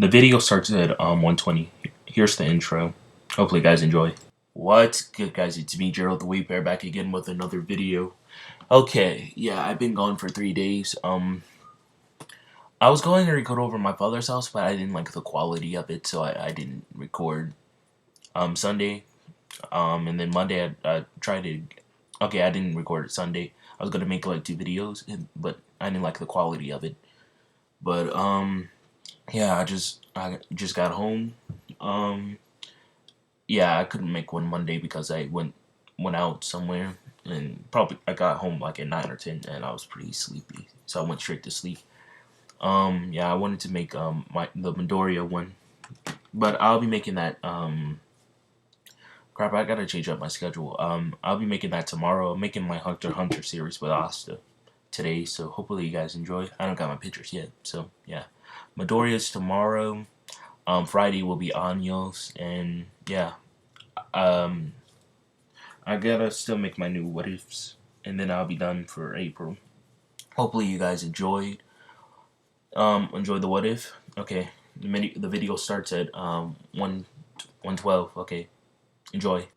The video starts at 120. Here's the intro. Hopefully you guys enjoy. What's good, guys? It's me, Gerald the Wheat Bear, back again with another video. Okay, yeah, I've been gone for 3 days. I was going to record over my father's house, but I didn't like the quality of it, so I didn't record. Sunday, and then Monday I tried to. Okay, I didn't record it Sunday. I was gonna make like 2 videos, but I didn't like the quality of it. But yeah, I just got home. Um, yeah, I couldn't make one Monday because I went out somewhere, and probably I got home like at 9 or 10, and I was pretty sleepy, so I went straight to sleep. Yeah, I wanted to make the Midoriya one, but I'll be making that crap. I gotta change up my schedule. I'll be making that tomorrow. I'm making my Hunter x Hunter series with Asta today, so hopefully you guys enjoy. I don't got my pictures yet, so yeah. Midoriya's tomorrow. Friday will be Anyo's, and yeah. Um, I gotta still make my new what ifs, and then I'll be done for April. Hopefully you guys enjoyed. Enjoy the what if. Okay, the video starts at 112. Okay, enjoy.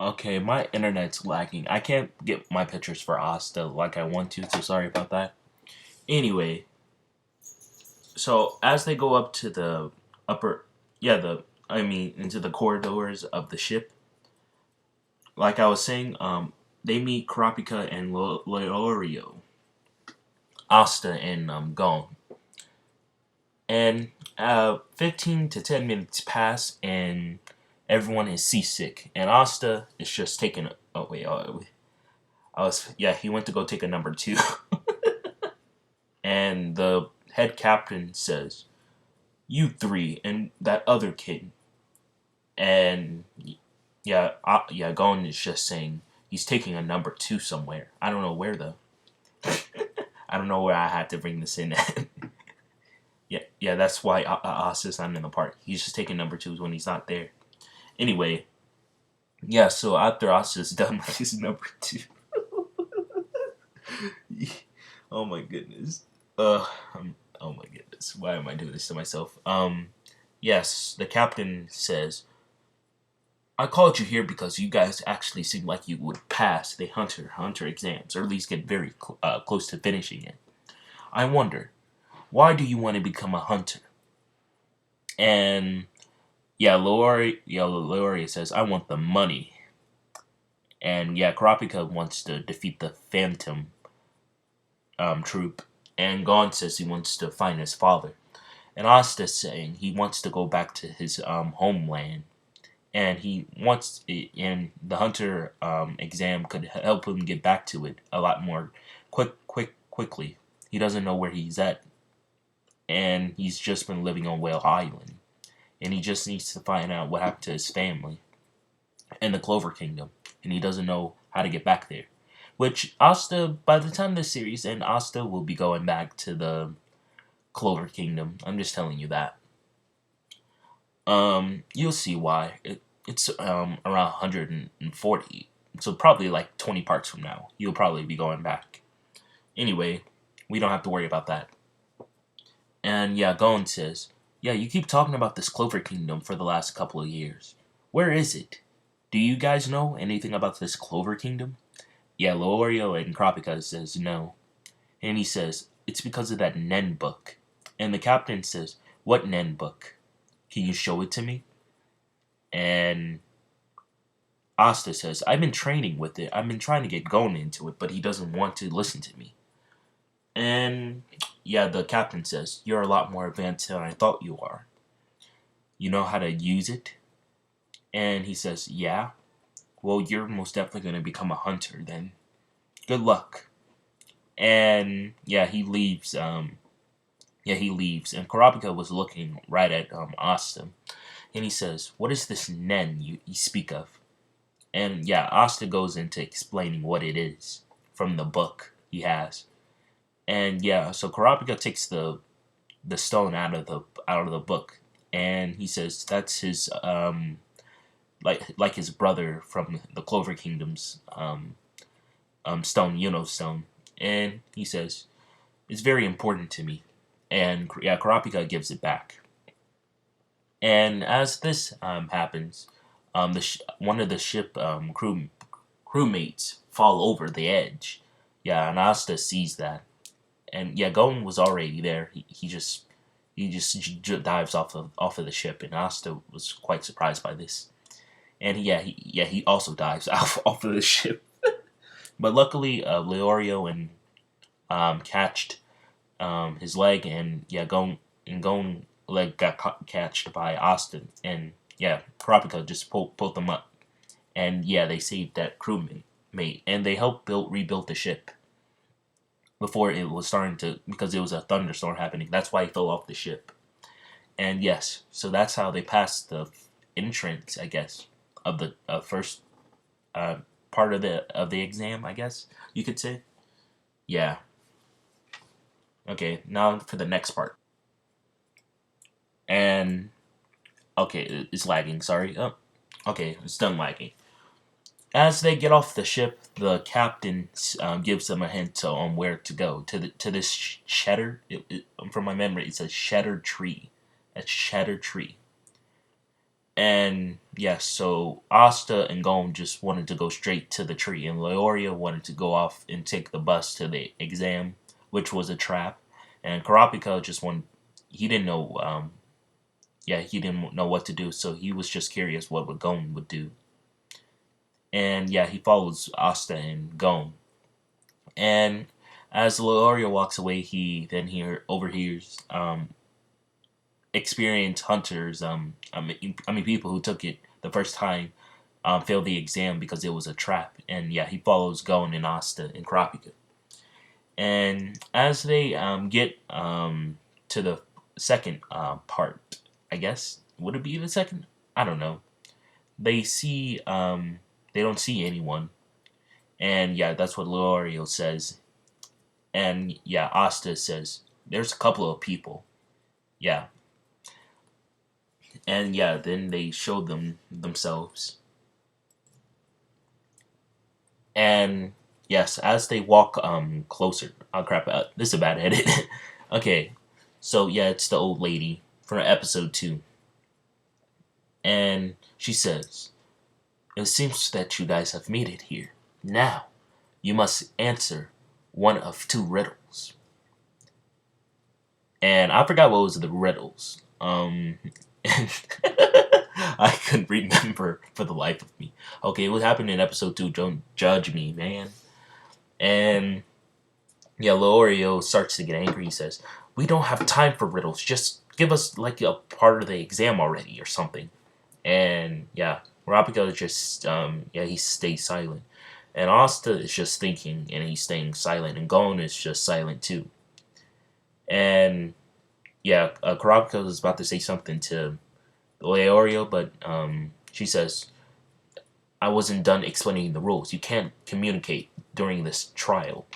Okay, my internet's lagging. I can't get my pictures for Asta like I want to, so sorry about that. Anyway, so as they go up to the upper, yeah, into the corridors of the ship, like I was saying, they meet Kurapika and Leorio, Asta and Gon, and 15 to 10 minutes pass, and everyone is seasick, and Asta is just taking. Oh wait, he went to go take a number two, and the head captain says, "You three and that other kid," and yeah, Gon is just saying he's taking a number two somewhere. I don't know where though. I don't know where I had to bring this in at. Yeah, that's why Asta's not in the part. He's just taking number twos when he's not there. Anyway, yeah, so after Asta's done with his number two. Oh my goodness. Oh my goodness. Why am I doing this to myself? Yes, the captain says, I called you here because you guys actually seem like you would pass the Hunter exams, or at least get very close to finishing it. I wonder, why do you want to become a hunter? And yeah, Leoria says, I want the money. And yeah, Kurapika wants to defeat the Phantom troop. And Gon says he wants to find his father. And Asta's saying he wants to go back to his homeland. And and the Hunter exam could help him get back to it a lot more quickly. He doesn't know where he's at. And he's just been living on Whale Island. And he just needs to find out what happened to his family in the Clover Kingdom, and he doesn't know how to get back there. Which Asta, by the time this series ends, Asta will be going back to the Clover Kingdom. I'm just telling you that. You'll see why. It's around 140, so probably like 20 parts from now, you'll probably be going back. Anyway, we don't have to worry about that. And yeah, Gon says, yeah, you keep talking about this Clover Kingdom for the last couple of years. Where is it? Do you guys know anything about this Clover Kingdom? Yeah, Leorio and Kurapika says no. And he says, it's because of that Nen book. And the captain says, what Nen book? Can you show it to me? And Asta says, I've been training with it. I've been trying to get Gon into it, but he doesn't want to listen to me. And yeah, the captain says, you're a lot more advanced than I thought you are. You know how to use it? And he says, yeah. Well, you're most definitely going to become a hunter then. Good luck. And yeah, he leaves. He leaves. And Kurapika was looking right at Asta. And he says, what is this Nen you speak of? And yeah, Asta goes into explaining what it is from the book he has. And yeah, so Kurapika takes the stone out of the book, and he says that's his like his brother from the Clover Kingdom's stone, stone. And he says it's very important to me, and yeah, Kurapika gives it back. And as this happens, one of the ship crewmates fall over the edge. Yeah, and Asta sees that, and yeah, Gon was already there. He just dives off of the ship, and Asta was quite surprised by this. And he also dives off of the ship. But luckily, Leorio and catched his leg, and yeah, Gon leg got catched by Austin, and yeah, Kurapika just pulled them up, and yeah, they saved that crewmate, and they helped rebuild the ship before it was starting to, because it was a thunderstorm happening. That's why he fell off the ship. And yes, so that's how they passed the entrance, I guess, of the first uh, part of the exam, I guess you could say. Yeah. Okay, now for the next part. And okay, it's lagging. Sorry. Oh, okay, it's done lagging. As they get off the ship, the captain gives them a hint on where to go to this shattered. From my memory, it says shattered tree. A shattered tree. And yes, so Asta and Gon just wanted to go straight to the tree, and Leoria wanted to go off and take the bus to the exam, which was a trap. And Karapika just wanted, he didn't know, he didn't know what to do, so he was just curious what Gon would do. And yeah, he follows Asta and Gon. And as Leoria walks away, he then overhears experienced hunters, I mean people who took it the first time, failed the exam because it was a trap. And yeah, he follows Gon and Asta and Kurapika. And as they get to the second part, I guess, would it be the second? I don't know. They see they don't see anyone, and yeah, that's what Lorio says. And yeah, Asta says there's a couple of people. Yeah, and yeah, then they show them themselves. And yes, as they walk closer, oh crap, this is a bad edit. Okay, so yeah, it's the old lady from episode 2, and she says, "It seems that you guys have made it here. Now, you must answer one of two riddles." And I forgot what was the riddles. I couldn't remember for the life of me. Okay, what happened in episode 2? Don't judge me, man. And yeah, Leorio starts to get angry. He says, "We don't have time for riddles. Just give us like a part of the exam already or something." And yeah, Rapika just he stays silent. And Asta is just thinking, and he's staying silent. And Gon is just silent too. And yeah, Kurapika is about to say something to Leorio, but she says, "I wasn't done explaining the rules. You can't communicate during this trial.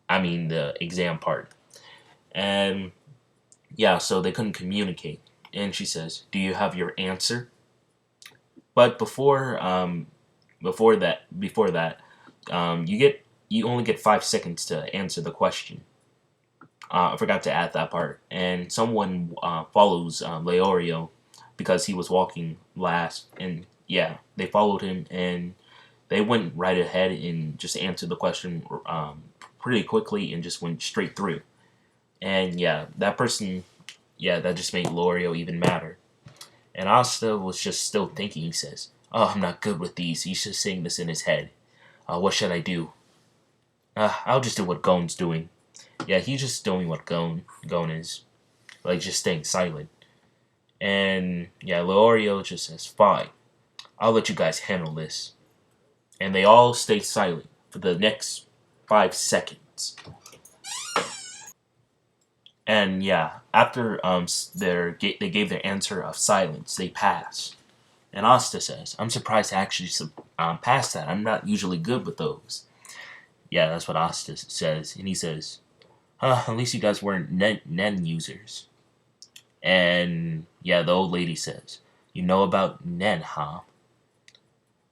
I mean, the exam part." And yeah, so they couldn't communicate. And she says, "Do you have your answer?" But before that, you only get 5 seconds to answer the question. I forgot to add that part. And someone follows Leorio because he was walking last, and yeah, they followed him, and they went right ahead and just answered the question pretty quickly and just went straight through. And yeah, that person, yeah, that just made Leorio even madder. And Asta was just still thinking. He says, "Oh, I'm not good with these." He's just saying this in his head. What should I do? I'll just do what Gon's doing. Yeah, he's just doing what Gon is. Like, just staying silent. And yeah, Leorio just says, "Fine. I'll let you guys handle this." And they all stay silent for the next 5 seconds. And yeah, after they gave their answer of silence, they pass. And Asta says, "I'm surprised I actually passed that. I'm not usually good with those." Yeah, that's what Asta says. And he says, at least you guys weren't Nen users." And yeah, the old lady says, "You know about Nen, huh?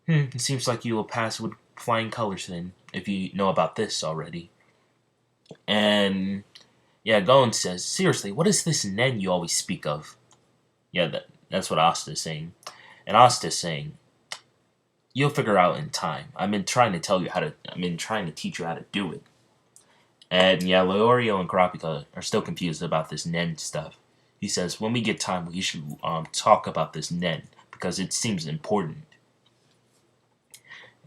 It seems like you will pass with flying colors then, if you know about this already." And Yeah, Gon says, seriously, what is this Nen you always speak of? Yeah, that's what Asta's saying. And Asta's saying, you'll figure out in time. I've been trying to teach you how to do it. And yeah, Leorio and Karapika are still confused about this Nen stuff. He says, when we get time, we should talk about this Nen, because it seems important.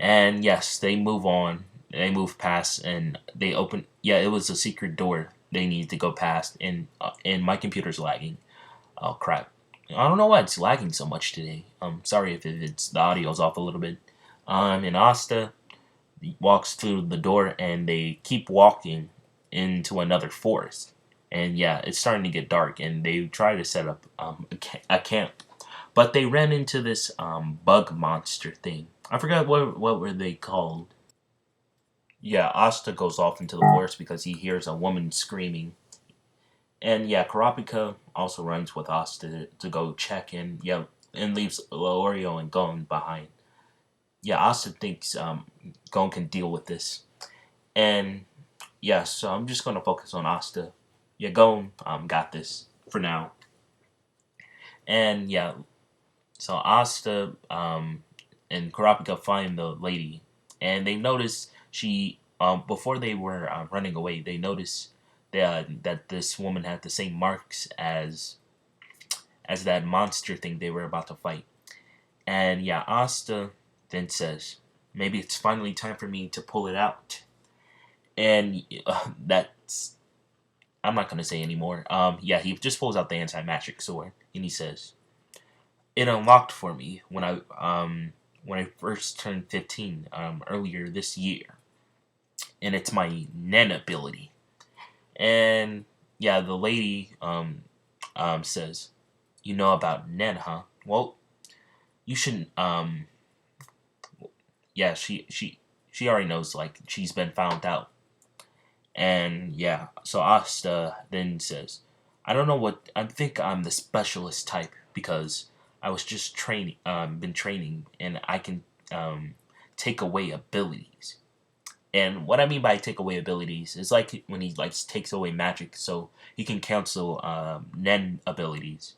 And yes, they move on. They move past, and they open. Yeah, it was a secret door they need to go past, and my computer's lagging. Oh crap! I don't know why it's lagging so much today. Sorry if it's the audio's off a little bit. And Asta walks through the door, and they keep walking into another forest. And yeah, it's starting to get dark, and they try to set up a camp, but they ran into this bug monster thing. I forgot what were they called. Yeah, Asta goes off into the forest because he hears a woman screaming. And yeah, Karapika also runs with Asta to go check in. Yeah, and leaves Leorio and Gon behind. Yeah, Asta thinks Gon can deal with this. And yeah, so I'm just gonna focus on Asta. Yeah, Gon got this for now. And yeah, so Asta and Karapika find the lady, and they notice she before they were running away, they noticed that this woman had the same marks as that monster thing they were about to fight. And yeah, Asta then says, "Maybe it's finally time for me to pull it out." And that's I'm not gonna say anymore. Yeah, he just pulls out the anti-magic sword, and he says, "It unlocked for me when I first turned 15 earlier this year, and it's my Nen ability." And yeah, the lady says, "You know about Nen, huh? Well, you shouldn't." Yeah, she already knows. Like she's been found out. And yeah, so Asta then says, "I don't know what I think. I'm the specialist type because I was just been training, and I can take away abilities." And what I mean by take away abilities is like when he like takes away magic, so he can cancel Nen abilities,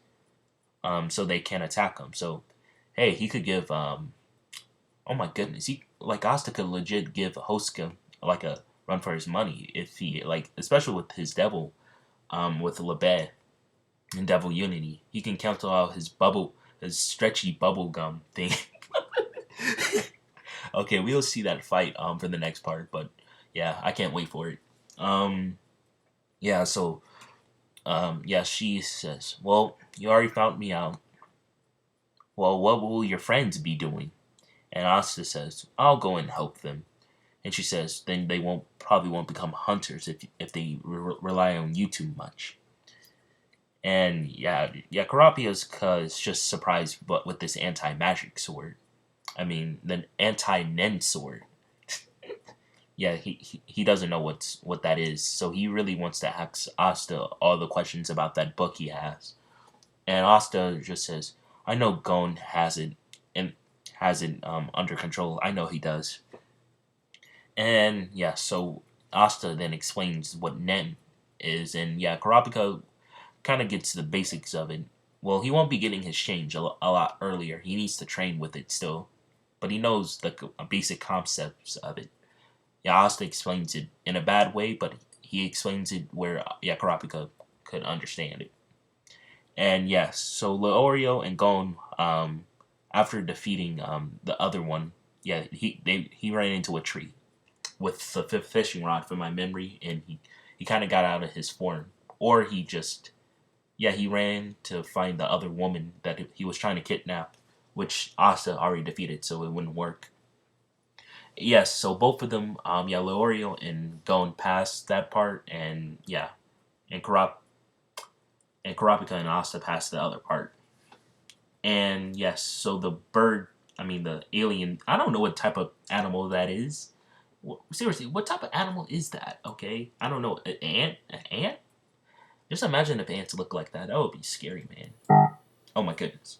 so they can't attack him. So hey, he could give oh my goodness, he like Asta could legit give Hoska like a run for his money if he like, especially with his devil, with Lebed and Devil Unity, he can cancel out his stretchy bubble gum thing. Okay, we'll see that fight for the next part, but yeah, I can't wait for it. Um, yeah, so yeah, she says, "Well, you already found me out. Well, what will your friends be doing?" And Asta says, "I'll go and help them." And she says, "Then they won't become hunters if they rely on you too much." And yeah, Karapia's is just surprised, but with this anti-magic sword. I mean, the anti-Nen sword. Yeah, he doesn't know what that is, so he really wants to ask Asta all the questions about that book he has. And Asta just says, "I know Gon has it under control. I know he does." And yeah, so Asta then explains what Nen is, and yeah, Karapika kind of gets the basics of it. Well, he won't be getting his change a lot earlier. He needs to train with it still, but he knows the basic concepts of it. Yeah, Asta explains it in a bad way, but he explains it where yeah, Karapika could understand it. And yes, so Leorio and Gon, after defeating the other one, yeah, he ran into a tree with the fishing rod from my memory, and he kind of got out of his form, or he just yeah, he ran to find the other woman that he was trying to kidnap, which Asta already defeated, so it wouldn't work. Yes, so both of them, yeah, Leorio and going past that part, and yeah, and Karapika and Asta passed the other part. And yes, so the bird, I mean the alien, I don't know what type of animal that is. Seriously, what type of animal is that? Okay, I don't know. An ant? An ant? Just imagine if ants look like that. That would be scary, man. Oh my goodness.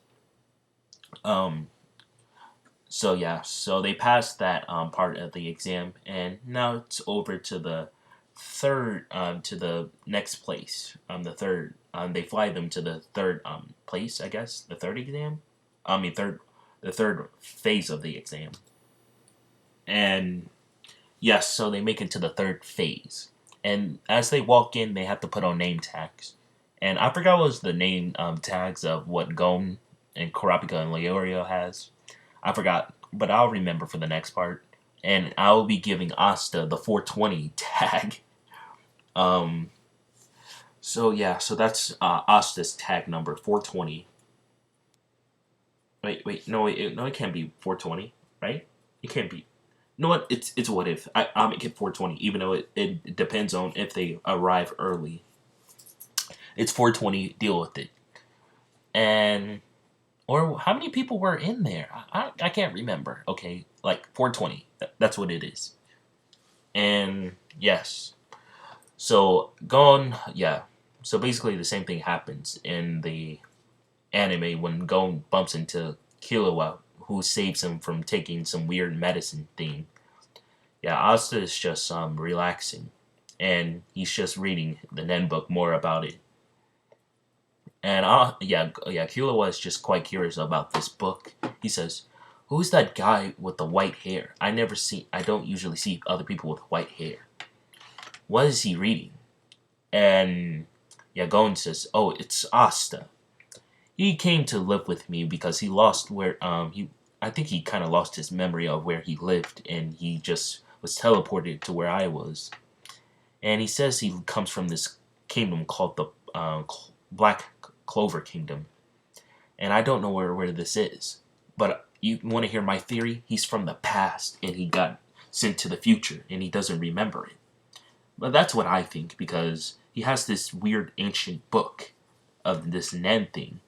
Um. So yeah. So they passed that part of the exam, and now it's over to the third to the next place. The third. They fly them to the third place. I guess the third exam. I mean third. The third phase of the exam. And yes, so they make it to the third phase. And as they walk in, they have to put on name tags. And I forgot what was the name tags of what Gon and Kurapika and Leorio has. I forgot, but I'll remember for the next part. And I'll be giving Asta the 420 tag. Um, so yeah, so that's Asta's tag number 420. No, it can't be 420, right? It can't be. You know what? It's what if I'll make it 420, even though it depends on if they arrive early. It's 420. Deal with it. And or how many people were in there? I can't remember. Okay, like 420. That's what it is. And yes, so Gon, yeah. So basically, the same thing happens in the anime when Gon bumps into Killua, who saves him from taking some weird medicine thing. Yeah, Asta is just relaxing, and he's just reading the Nen book more about it. And Killua is just quite curious about this book. He says, "Who's that guy with the white hair? I don't usually see other people with white hair. What is he reading?" And yeah, Gon says, "Oh, it's Asta. He came to live with me because he lost where he I think he kind of lost his memory of where he lived, and he just was teleported to where I was. And he says he comes from this kingdom called the Black Clover Kingdom, and I don't know where this is. But you want to hear my theory? He's from the past, and he got sent to the future, and he doesn't remember it. But that's what I think, because he has this weird ancient book of this Nen thing.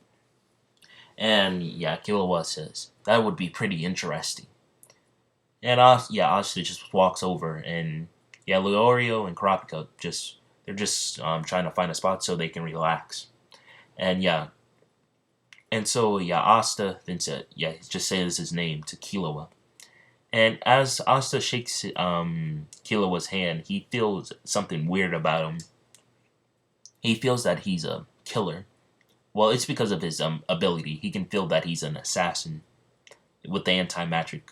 And yeah, Killua says, that would be pretty interesting. And Asta just walks over, and yeah, Leorio and Kurapika they're just trying to find a spot so they can relax. And yeah, and so yeah, Asta then said, yeah, he just says his name to Killua. And as Asta shakes Killua's hand, he feels something weird about him. He feels that he's a killer. Well, it's because of his ability. He can feel that he's an assassin with the anti-magic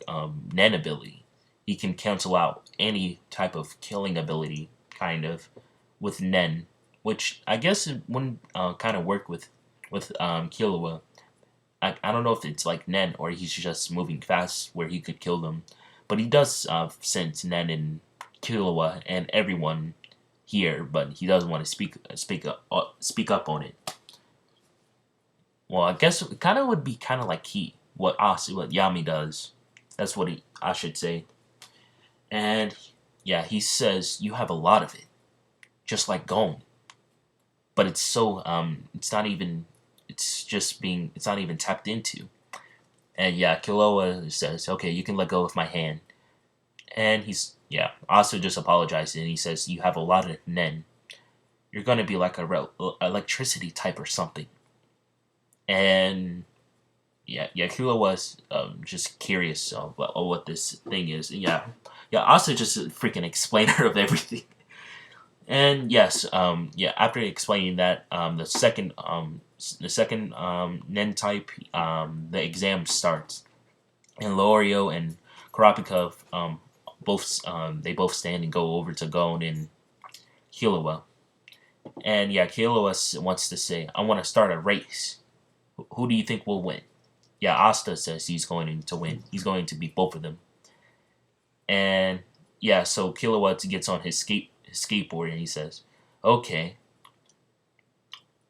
Nen ability. He can cancel out any type of killing ability, kind of, with Nen, which I guess it wouldn't kind of work with Killua. I don't know if it's like Nen or he's just moving fast where he could kill them, but he does sense Nen and Killua and everyone here, but he doesn't want to speak up on it. Well, I guess it kind of would be kind of like what Yami does. That's what I should say. And yeah, he says you have a lot of it, just like Gon. But it's so it's not even it's not even tapped into. And yeah, Killua says, okay, you can let go of my hand. And also just apologizes, and he says you have a lot of Nen. You're gonna be like a electricity type or something. And Killua was just curious of what this thing is. And Asta just a freaking explainer of everything. And yes, after explaining that, the second Nen type, the exam starts, and Leorio and Kurapika both stand and go over to Gon and Killua. And yeah, Killua wants to say, I want to start a race. Who do you think will win? Yeah, Asta says he's going to win. He's going to beat both of them. And yeah, so Killua gets on his skateboard and he says, okay,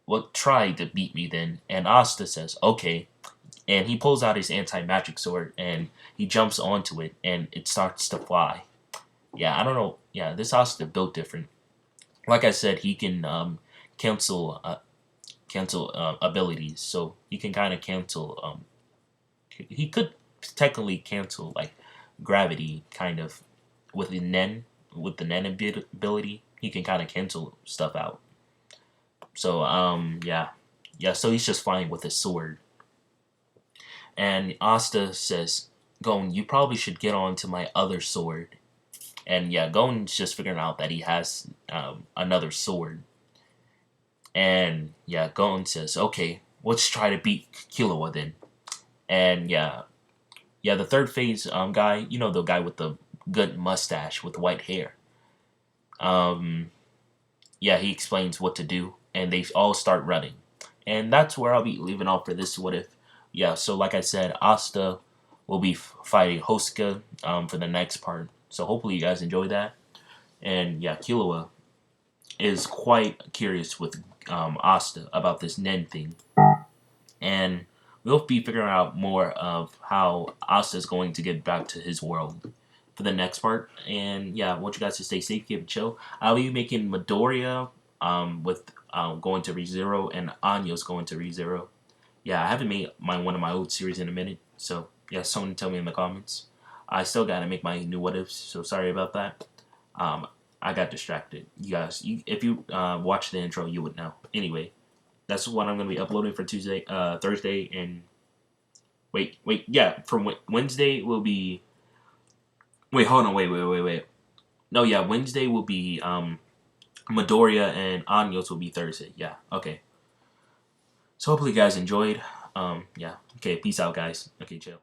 well, try to beat me then. And Asta says, okay. And he pulls out his anti-magic sword and he jumps onto it and it starts to fly. Yeah, I don't know. Yeah, this Asta built different. Like I said, he can cancel abilities, so he can kind of cancel. He could technically cancel like gravity, kind of with the Nen ability. He can kind of cancel stuff out. So so he's just flying with his sword. And Asta says, "Gon, you probably should get on to my other sword." And yeah, Gon's just figuring out that he has another sword. And yeah, Gon says, okay, let's try to beat Killua then. And yeah, the third phase guy, you know, the guy with the good mustache with white hair. Um, yeah, he explains what to do, and they all start running. And that's where I'll be leaving off for this what if. Yeah, so like I said, Asta will be fighting Hoska for the next part. So hopefully you guys enjoy that. And yeah, Killua is quite curious with Asta about this Nen thing. And we'll be figuring out more of how Asta is going to get back to his world for the next part. And yeah, I want you guys to stay safe, keep it chill. I'll be making Midoriya with going to ReZero, and Anya's going to ReZero. Yeah, I haven't made one of my old series in a minute, so yeah, someone tell me in the comments. I still gotta make my new what ifs, so sorry about that. Um, I got distracted. You guys, if you watch the intro, you would know. Anyway, that's what I'm gonna be uploading for Thursday, and yeah, from Wednesday will be. Wait, hold on, wait. No, yeah, Wednesday will be Midoriya, and Anyos will be Thursday. Yeah, okay. So hopefully you guys enjoyed. Yeah, okay, peace out, guys. Okay, chill.